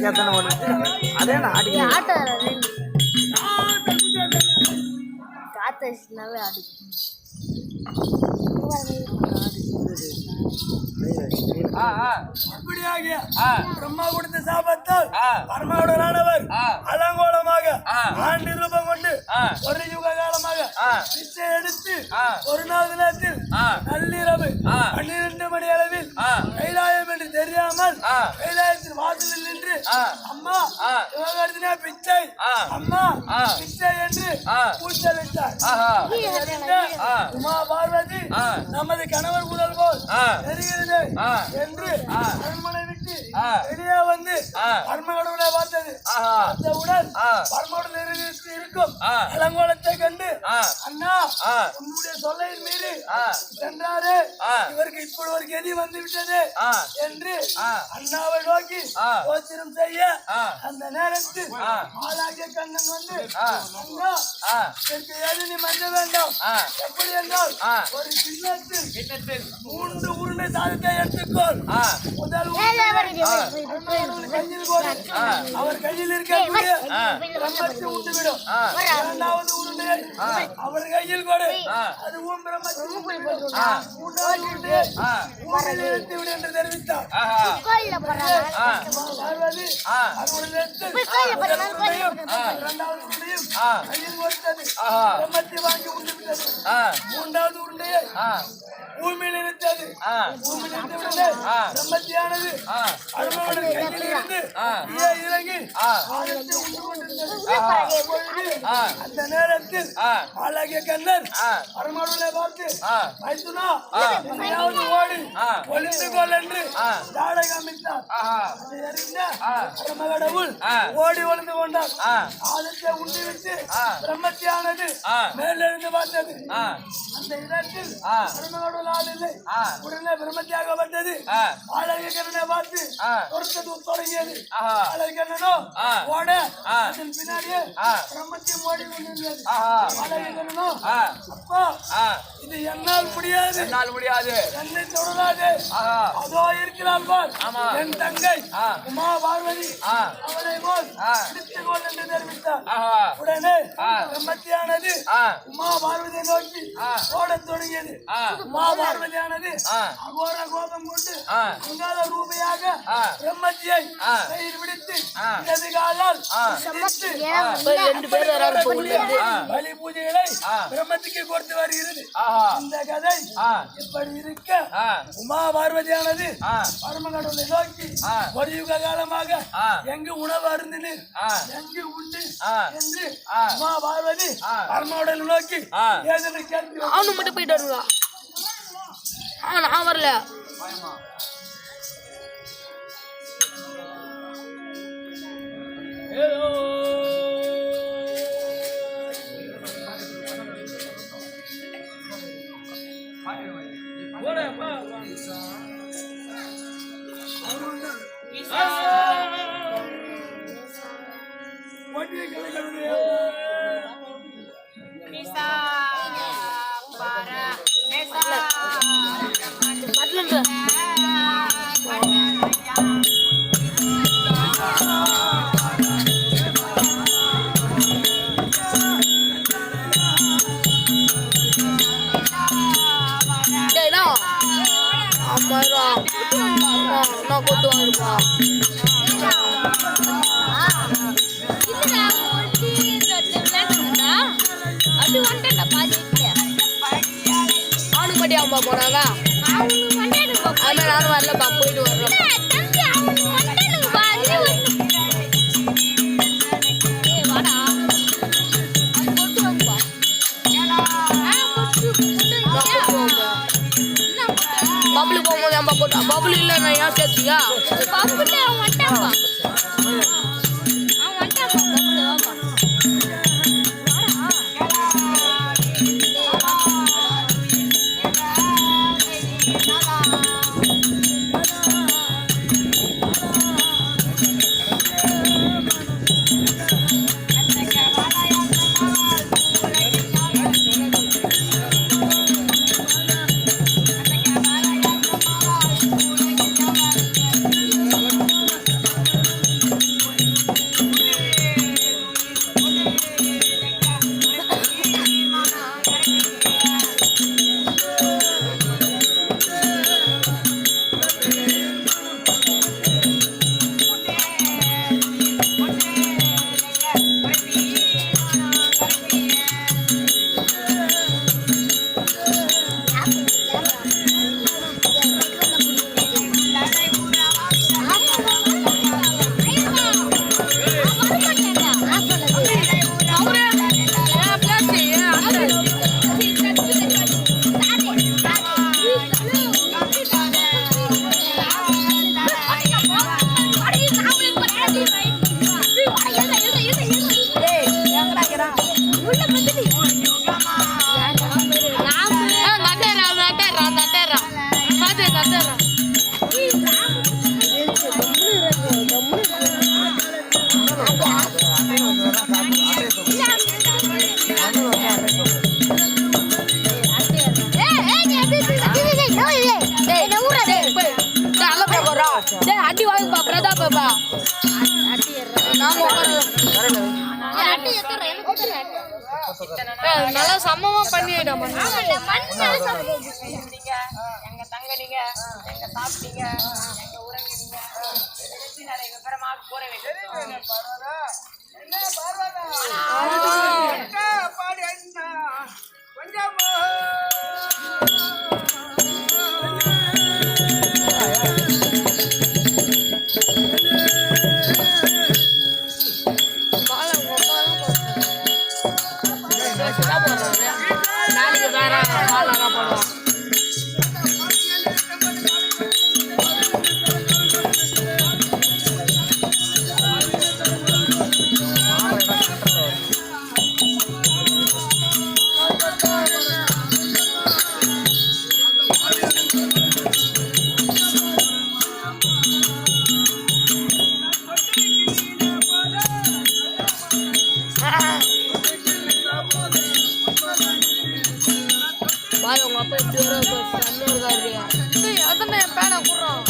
எத்தனை ஒன்று அதே நான் ஆடி ஆட்டோ காத்தாவே ஆடி பிரம்மா கொடுத்த சாபத்தால் பரமாவுடனானவர் அலங்கோலமாக ஆண்டு ரூபம் கொண்டு ஒரு யுக காலமாக பிச்சை எடுத்து ஒரு நாள் தினத்தில் நள்ளிரவு 12 மணி அளவில் கைலாயம் என்று தெரியாமல் கைலாயத்தின் வாசலில் நின்று அம்மா சிவகார்த்தினா பிச்சை அம்மா பிச்சை என்று கூச்சலிட்டார். உமா பார்வதி நமது கணவர் முதல் போல் தெரிகிறது என்று அரண்மனை விட்டு வெளியே வந்து பரமகடவுளை பார்த்தது. உடன் பரமகடவுள் இருக்கும் அலங்கோலத்தை கண்டு அண்ணா உன்னுடைய சொல்லை மீறி சென்றாரு, இவருக்கு இப்படி ஒரு கதி வந்து விட்டது என்று அண்ணாவை நோக்கி யோசனம் செய்ய அந்த நேரத்தில் ஆளாகிய கண்ணன் வந்து அண்ணா இதற்கு ஏது நீ மஞ்ச வேண்டாம், எப்படி என்றால் ஒரு கிண்ணத்தில் 3 உருண்டை சாதத்தை எடுத்துக்கொள். முதல் கையில் போடு, அவர் கையில் இருக்கக்கூடிய பிரம்மத்தை உண்டுவிடும். இரண்டாவது உருண்டையை அவர் கையில் கொடு, அதுவும் பிரம்மத்தை உண்டுவிடும். மூன்றாவது உருண்டையை ஊரில் இழுத்து விடு என்று தெரிவித்தார். பார்வதி இரண்டாவது உருண்டையும் கையில் கொடுத்தது, பிரம்மத்தை வாங்கி உண்டுவிட்டது. மூன்றாவது உருண்டையை பூமியில் இருந்தது, பூமியில் இருந்தவுடனே பிரம்மத்தியானது அருமகன் கையில் இருந்து இறங்கி அந்த நேரத்தில் அழகிய கண்ணன் அருமகனை பார்த்து மைத்துனா எதையாவது ஓடி ஒளிந்து கொள் என்று தாடை காமித்தார். அதை அறிந்த அருமகடவுள் ஓடி ஒளிந்து கொண்டார். ஆழத்தை உண்டிவிட்டு பிரம்மத்தியானது மேலிருந்து பார்த்தது. அந்த இடத்தில் அருமகடவுள் உடனே பிரம்மத்தியாகப்பட்டது. அழகிய கண்ணனை பார்த்து தொடங்கியது. அழகிய கண்ணனோ ஓட அதன் பின்னாடியே பிரம்மத்தையும் ஓடி கொண்டிருந்தது. அழகிய கண்ணனோ அப்பா இது என்னால் முடியாது, என்னை தொடராது, அதோ இருக்கிறாள் பார் என் தங்கை உமா பார்வதி, அவளை போல் பிடித்துக் கொள் என்று தெரிவித்தார். உடனே பிரம்மத்தியானது உமா பார்வதியை நோக்கி ஓடத் தொடங்கியது. உமா பார்வதியானது அகோர கோபம் கொண்டு அங்காத ரூபையாக பிரம்மத்தியை கையில் பிடித்து இடது காலால் பலி பூஜைகளை பிரம்மத்துக்கு கொடுத்து வருகிறது. இந்த கதை இப்படி இருக்க உமா பார்வதியானது பரமகடவுளை நோக்கி ஒரு யுக காலமாக எங்கு உணவு அருந்தினீர், எங்கு உண்டு என்று உமா பார்வதி பரமகடவுளை நோக்கி ஏதனை கேட்டு அவனு மட்டும் போயிட்டு வருவா. நான் வரல. கொண்டு வாங்கப்பா. அவனுக்கு மட்டும் அம்மா போனாங்க. ஆனா நானும் வரலப்பா, போயிட்டு வர்றேன். பபுளு போகும்போது அம்மா போட்டா பபுளு இல்லை நான் ஏன் சேர்த்தியா பபுளு அவன் வந்துட்டாப்பா. பாப்பா நாம நல்லா சமமா பண்ணிடா எங்க தங்கனீங்க எங்க சாப்பிட்டீங்க எங்க உறங்கினீங்க எங்க பெருமா கூற நாளைக்கு வேற மாலாக போடுவோம் பாரு உங்க அப்பா இப்படி இருக்காரு அதான் என் பேனா கூடுறோம்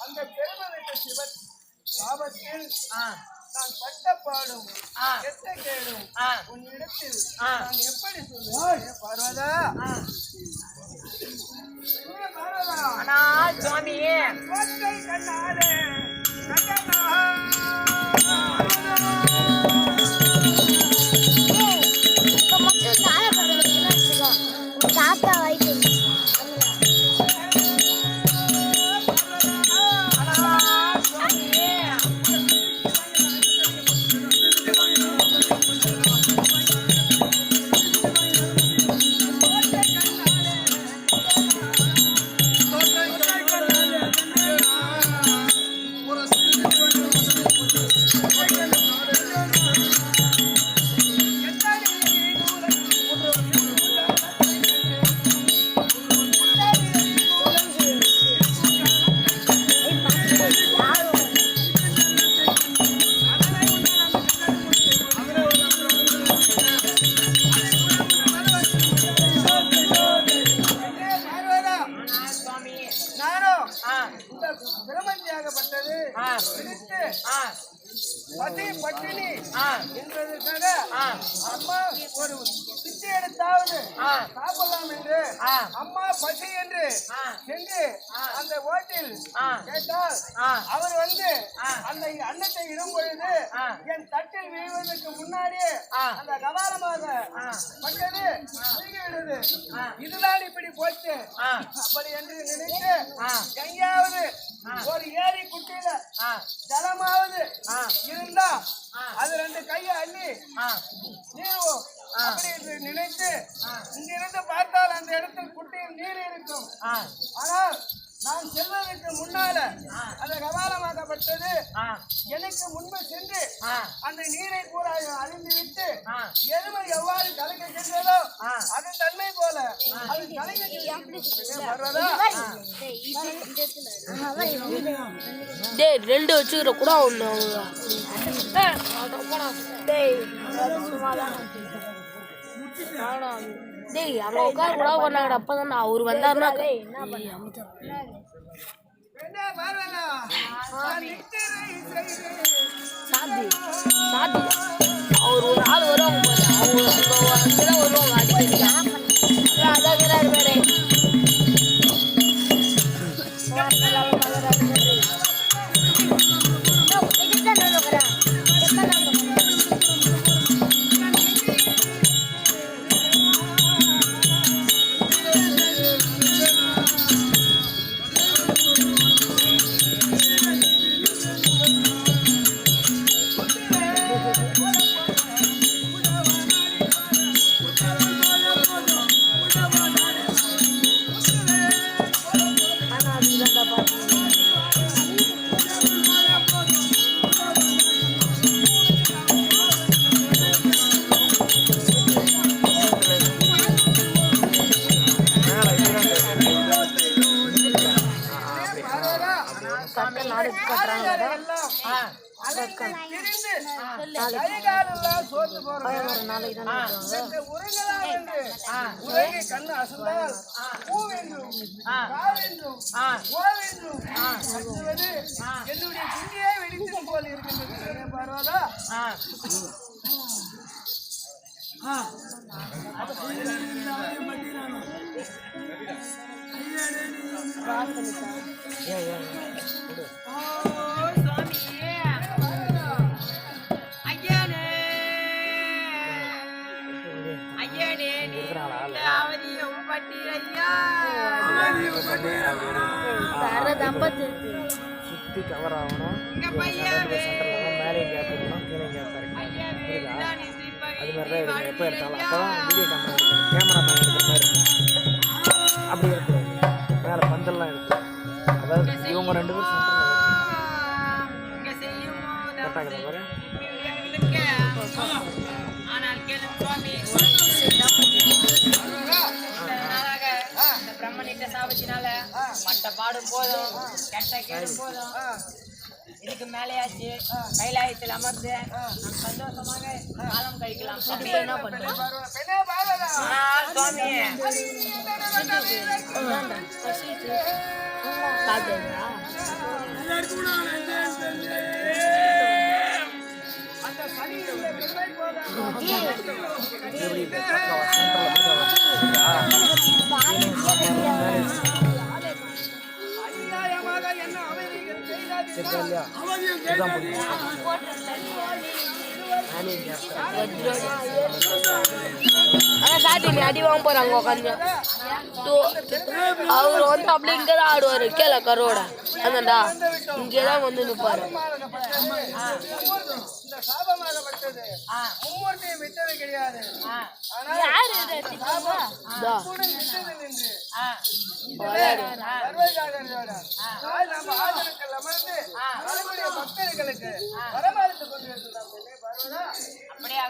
அந்த பெருமகிட்ட சிவன் சாபத்தில் நான் பட்டப்பாடும் கெட்ட கேடும் உன்னிடத்தில் நான் எப்படி சொல்லுவேன் பார்வதா ஆனா சுவாமி கோட்டை கண்ணாலே கண்ணா தாத்தா வாய்ப்பு பிரமஞ்சியாகப்பட்டது பசி பட்டினி என்பதற்காக அம்மா ஒரு பிச்சை எடுத்தாவது சாப்பிடலாம் என்று அம்மா பசி என்று சென்று அந்த ஓட்டில் கேட்டால் அவர் வந்து அந்த அன்னத்தை இடும் பொழுது என் தட்டில் விழுவதற்கு முன்னாடியே அந்த கபாலமாக பட்டது விழுகிறது. இதுதான் இப்படி போச்சு அப்படி என்று நினைத்து எங்கேயாவது ஒரு ஏரி குட்டியில ஜலமாவது இருந்தா அது ரெண்டு கையை அள்ளி நீர் அப்படி என்று நினைத்து இங்கிருந்து பார்த்தால் அந்த இடத்தில் குட்டியில் நீர் இருக்கும். ஆனால் நான் செல்வதற்கு முன்னால அந்த கபாலமாக்கப்பட்டது எனக்கு முன்பு சென்று அந்த நீரை கூட அறிந்து விட்டு எருமை எவ்வாறு கலக்க சென்றதோ அது தன்மை போல அது டேய் ரெண்டு வச்சுக்கிற கூட ஒண்ணு டேய் அங்க உட்கார கூட பண்ணாங்கடா அப்பதான் அவர் வந்தாருன்னா சாத்தி சாத்தி அவர் ஒரு ஆள் வருவாங்க பாரு அவங்க வருவாங்க அடிக்கடி அதான் பேரு என்னுடைய குஞ்சியே வெடித்தது போல் இருக்கின்றது பார்வதா. சுத்தி கவர் ஆகணும், மேலேயும் கேப் இருக்கணும், கீழே கேப் இருக்கணும். புரியுதா? அது மாதிரி தான் இருக்கும் எப்போ எடுத்தாலும். அப்போ தான் வீடியோ கேமரா மேன் இருக்கிற மாதிரி இருக்கும். அப்படி இருக்கும், மேலே பந்தல்லாம் இருக்கும். அதாவது இவங்க 2 பேரும் கரெக்டாக பாரு. பிரம்மனிட்ட சாபத்தினால மட்ட பாடும் போதும் கெட்ட கேடும் போதும் இதுக்கு மேலேயாச்சு கைலாயத்தில் அமர்ந்து நாம் சந்தோஷமாக காலம் கழிக்கலாம். என்ன பண்றோம் சுவாமி? அடி வாங்க போறாங்க உட்காந்து. அவர் வந்து அப்படி இங்கதான் ஆடுவாரு கீழே கரோட அந்தண்டா இங்கேதான் வந்து நிற்பாரு. பக்தர்களுக்கு வரமளித்துக் கொண்டிருக்கிறார். அப்படியே